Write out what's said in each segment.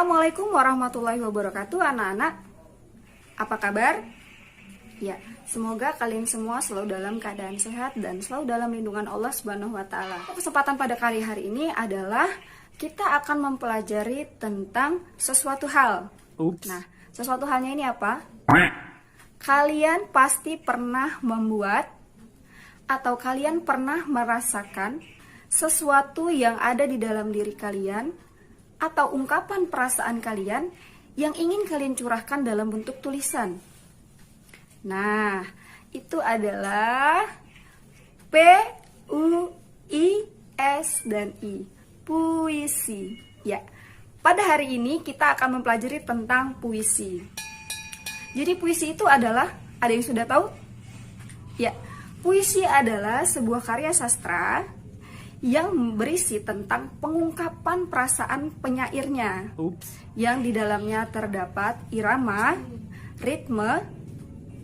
Assalamualaikum warahmatullahi wabarakatuh, anak-anak. Apa kabar? Ya, semoga kalian semua selalu dalam keadaan sehat dan selalu dalam lindungan Allah Subhanahu wa taala. Kesempatan pada kali hari ini adalah kita akan mempelajari tentang sesuatu hal. Nah, sesuatu halnya ini apa? Kalian pasti pernah membuat atau kalian pernah merasakan sesuatu yang ada di dalam diri kalian atau ungkapan perasaan kalian yang ingin kalian curahkan dalam bentuk tulisan. Nah, itu adalah P, U, I, S, dan I. Puisi. Ya, pada hari ini kita akan mempelajari tentang puisi. Jadi puisi itu adalah, ada yang sudah tahu? Ya, puisi adalah sebuah karya sastra yang berisi tentang pengungkapan perasaan penyairnya. Yang di dalamnya terdapat irama, ritme,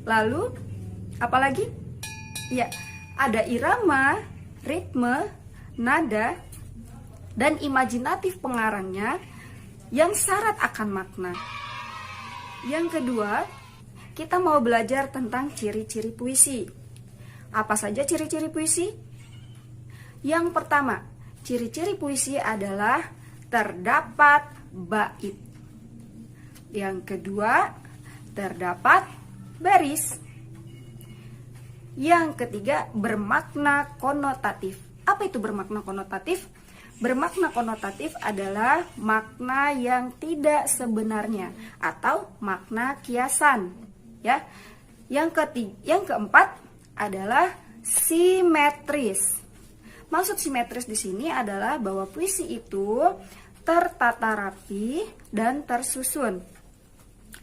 lalu apalagi? Ya, ada irama, ritme, nada, dan imajinatif pengarangnya yang syarat akan makna. Yang kedua, kita mau belajar tentang ciri-ciri puisi. Apa saja ciri-ciri puisi? Yang pertama, ciri-ciri puisi adalah terdapat bait. Yang kedua, terdapat baris. Yang ketiga, bermakna konotatif. Apa itu bermakna konotatif? Bermakna konotatif adalah makna yang tidak sebenarnya atau makna kiasan, ya. Yang keempat adalah simetris. Maksud simetris di sini adalah bahwa puisi itu tertata rapi dan tersusun.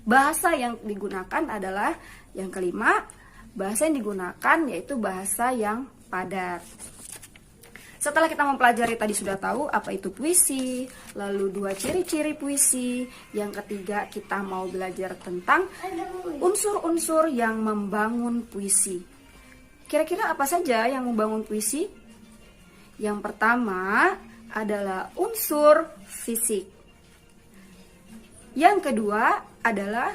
Bahasa yang digunakan adalah yang kelima, bahasa yang digunakan yaitu bahasa yang padat. Setelah kita mempelajari tadi sudah tahu apa itu puisi, lalu dua ciri-ciri puisi, yang ketiga kita mau belajar tentang unsur-unsur yang membangun puisi. Kira-kira apa saja yang membangun puisi? Yang pertama adalah unsur fisik. Yang kedua adalah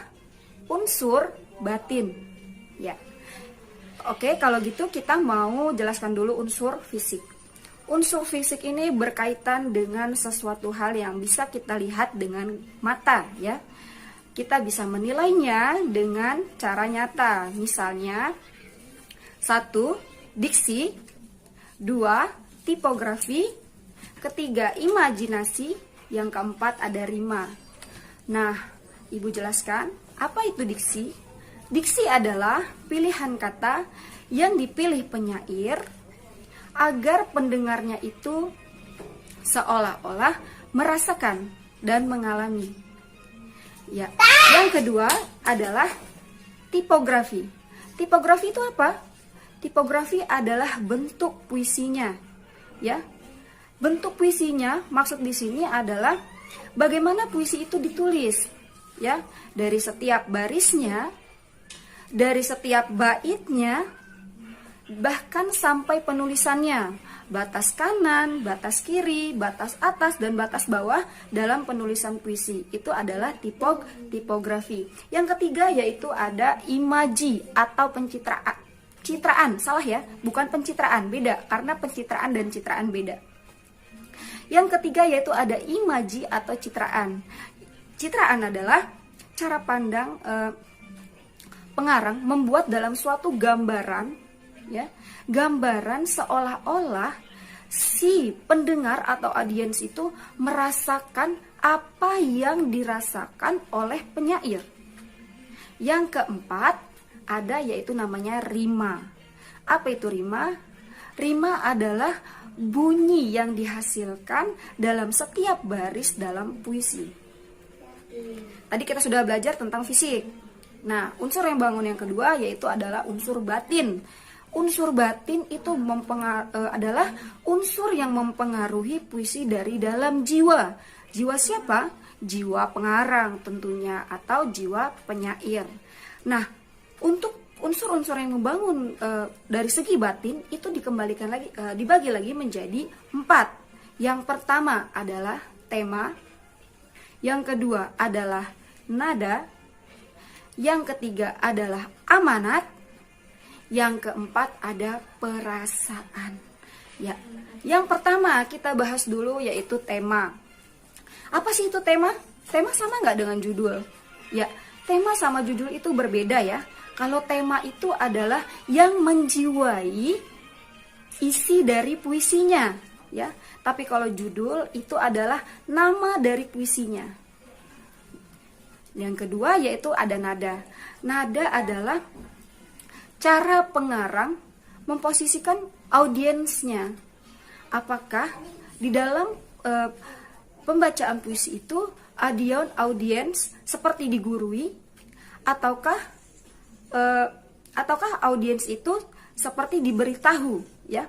unsur batin. Ya. Oke, kalau gitu kita mau jelaskan dulu unsur fisik. Unsur fisik ini berkaitan dengan sesuatu hal yang bisa kita lihat dengan mata, ya. Kita bisa menilainya dengan cara nyata. Misalnya, 1. Diksi, 2. Tipografi, ketiga imajinasi, yang keempat ada rima. Nah, Ibu jelaskan, apa itu diksi? Diksi adalah pilihan kata yang dipilih penyair agar pendengarnya itu seolah-olah merasakan dan mengalami. Ya, yang kedua adalah tipografi. Tipografi itu apa? Tipografi adalah bentuk puisinya. Ya, bentuk puisinya maksud di sini adalah bagaimana puisi itu ditulis, ya, dari setiap barisnya, dari setiap baitnya, bahkan sampai penulisannya, batas kanan, batas kiri, batas atas dan batas bawah dalam penulisan puisi itu adalah tipografi. Yang ketiga yaitu ada imaji atau pencitraan. Citraan, salah ya, bukan pencitraan, beda, karena pencitraan dan citraan beda. Yang ketiga yaitu ada imaji atau citraan. Citraan adalah cara pandang pengarang membuat dalam suatu gambaran, ya, gambaran seolah-olah si pendengar atau audiens itu merasakan apa yang dirasakan oleh penyair. Yang keempat ada yaitu namanya rima. Apa itu rima? Rima adalah bunyi yang dihasilkan dalam setiap baris dalam puisi. Tadi kita sudah belajar tentang fisik. Nah, unsur yang bangun yang kedua yaitu adalah unsur batin. Unsur batin itu adalah unsur yang mempengaruhi puisi dari dalam jiwa. Jiwa siapa? Jiwa pengarang tentunya atau jiwa penyair. Nah, untuk unsur-unsur yang membangun dari segi batin itu dikembalikan lagi, dibagi lagi menjadi 4. Yang pertama adalah tema, Yang kedua adalah nada. Yang ketiga adalah amanat. Yang keempat ada perasaan. Ya, yang pertama kita bahas dulu yaitu tema. Apa sih itu tema? Tema sama nggak dengan judul? Ya, tema sama judul itu berbeda ya. Kalau tema itu adalah yang menjiwai isi dari puisinya, ya. Tapi kalau judul itu adalah nama dari puisinya. Yang kedua yaitu ada nada. Nada adalah cara pengarang memposisikan audiensnya. Apakah di dalam pembacaan puisi itu audiens seperti digurui, ataukah audiens itu seperti diberitahu, ya.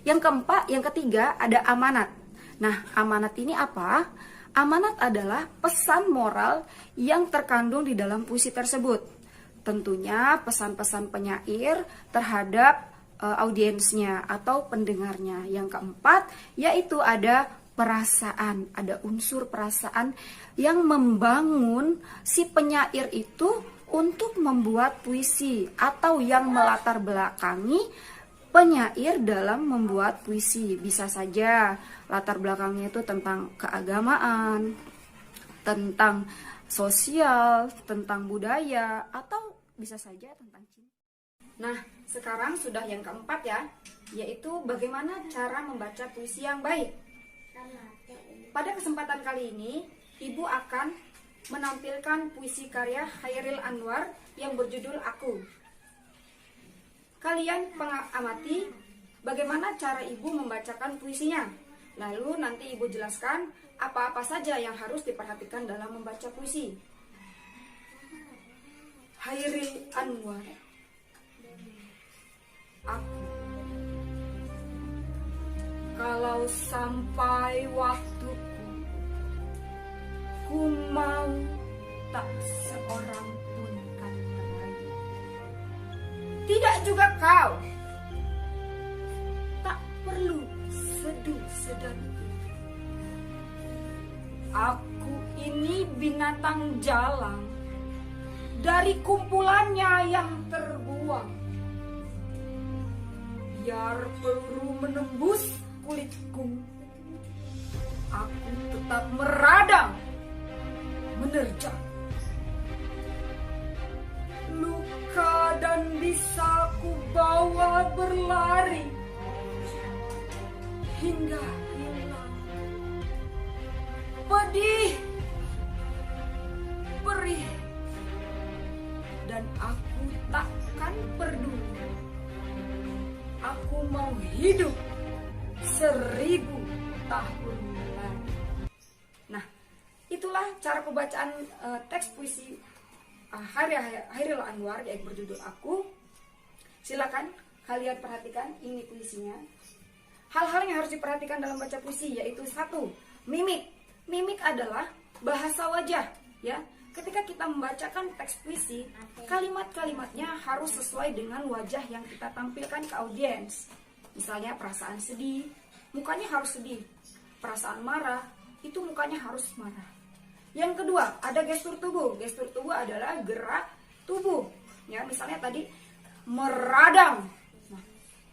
Yang ketiga ada amanat. Nah, amanat ini apa? Amanat adalah pesan moral yang terkandung di dalam puisi tersebut. Tentunya pesan-pesan penyair terhadap audiensnya atau pendengarnya. Yang keempat yaitu ada perasaan, ada unsur perasaan yang membangun si penyair itu untuk membuat puisi atau yang melatar belakangi penyair dalam membuat puisi. Bisa saja latar belakangnya itu tentang keagamaan, tentang sosial, tentang budaya, atau bisa saja tentang cinta. Nah, sekarang sudah yang keempat ya, yaitu bagaimana cara membaca puisi yang baik. Pada kesempatan kali ini, Ibu akan menampilkan puisi karya Chairil Anwar yang berjudul Aku. Kalian pengamati bagaimana cara Ibu membacakan puisinya. Lalu nanti Ibu jelaskan apa-apa saja yang harus diperhatikan dalam membaca puisi. Chairil Anwar. Aku. Kalau sampai waktuku, ku mau tak seorang pun kan lagi. Tidak juga kau. Tak perlu seduh sedang itu. Aku ini binatang jalang dari kumpulannya yang terbuang. Biar peluru menembus kulitku, aku tetap meradang, menerjang. Luka dan bisa ku bawa berlari hingga hilang. Pedih, perih, dan aku takkan peduli. Aku mau hidup 1000 tahun lagi. Nah, itulah cara pembacaan teks puisi Chairil Anwar yang berjudul Aku. Silakan kalian perhatikan ini puisinya. Hal-hal yang harus diperhatikan dalam baca puisi yaitu 1. Mimik. Mimik adalah bahasa wajah, ya. Ketika kita membacakan teks puisi, kalimat-kalimatnya harus sesuai dengan wajah yang kita tampilkan ke audiens. Misalnya perasaan sedih, mukanya harus sedih. Perasaan marah, itu mukanya harus marah. Yang kedua, ada gestur tubuh. Gestur tubuh adalah gerak tubuh. Ya, misalnya tadi meradang. Nah,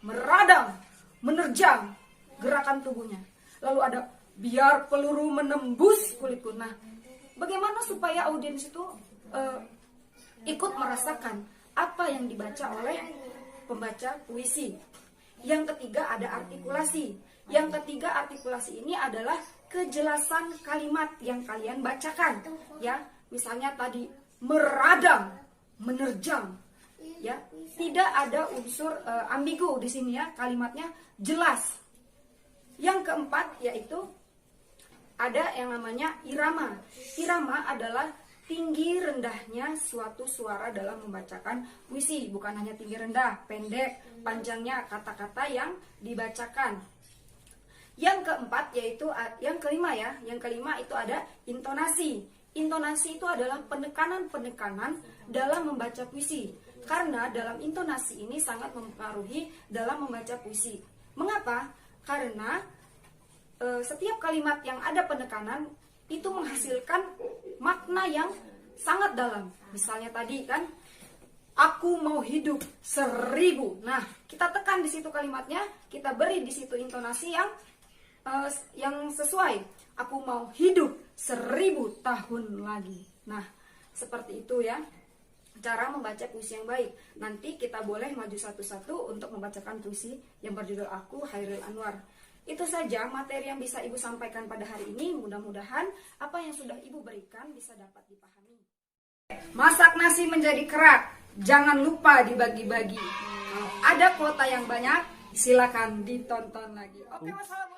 meradang, menerjang gerakan tubuhnya. Lalu ada biar peluru menembus kulitku. Nah, bagaimana supaya audiens itu ikut merasakan apa yang dibaca oleh pembaca puisi. Yang ketiga ada artikulasi. Yang ketiga artikulasi ini adalah kejelasan kalimat yang kalian bacakan, ya. Misalnya tadi meradang, menerjang, ya. Tidak ada unsur ambigu di sini ya, kalimatnya jelas. Yang keempat yaitu ada yang namanya irama. Irama adalah tinggi rendahnya suatu suara dalam membacakan puisi. Bukan hanya tinggi rendah, pendek, panjangnya kata-kata yang dibacakan. Yang keempat yaitu, yang kelima ya, yang kelima itu ada intonasi. Intonasi itu adalah penekanan-penekanan dalam membaca puisi. Karena dalam intonasi ini sangat mempengaruhi dalam membaca puisi. Mengapa? Karena setiap kalimat yang ada penekanan itu menghasilkan makna yang sangat dalam. Misalnya tadi kan, aku mau hidup 1000. Nah, kita tekan di situ kalimatnya, kita beri di situ intonasi yang sesuai. Aku mau hidup 1000 tahun lagi. Nah, seperti itu ya cara membaca puisi yang baik. Nanti kita boleh maju satu-satu untuk membacakan puisi yang berjudul Aku Hairil Anwar. Itu saja materi yang bisa Ibu sampaikan pada hari ini. Mudah-mudahan apa yang sudah Ibu berikan bisa dapat dipahami. Masak nasi menjadi kerak, jangan lupa dibagi-bagi. Kalau ada kuota yang banyak, silakan ditonton lagi. Oke, wassalamualaikum.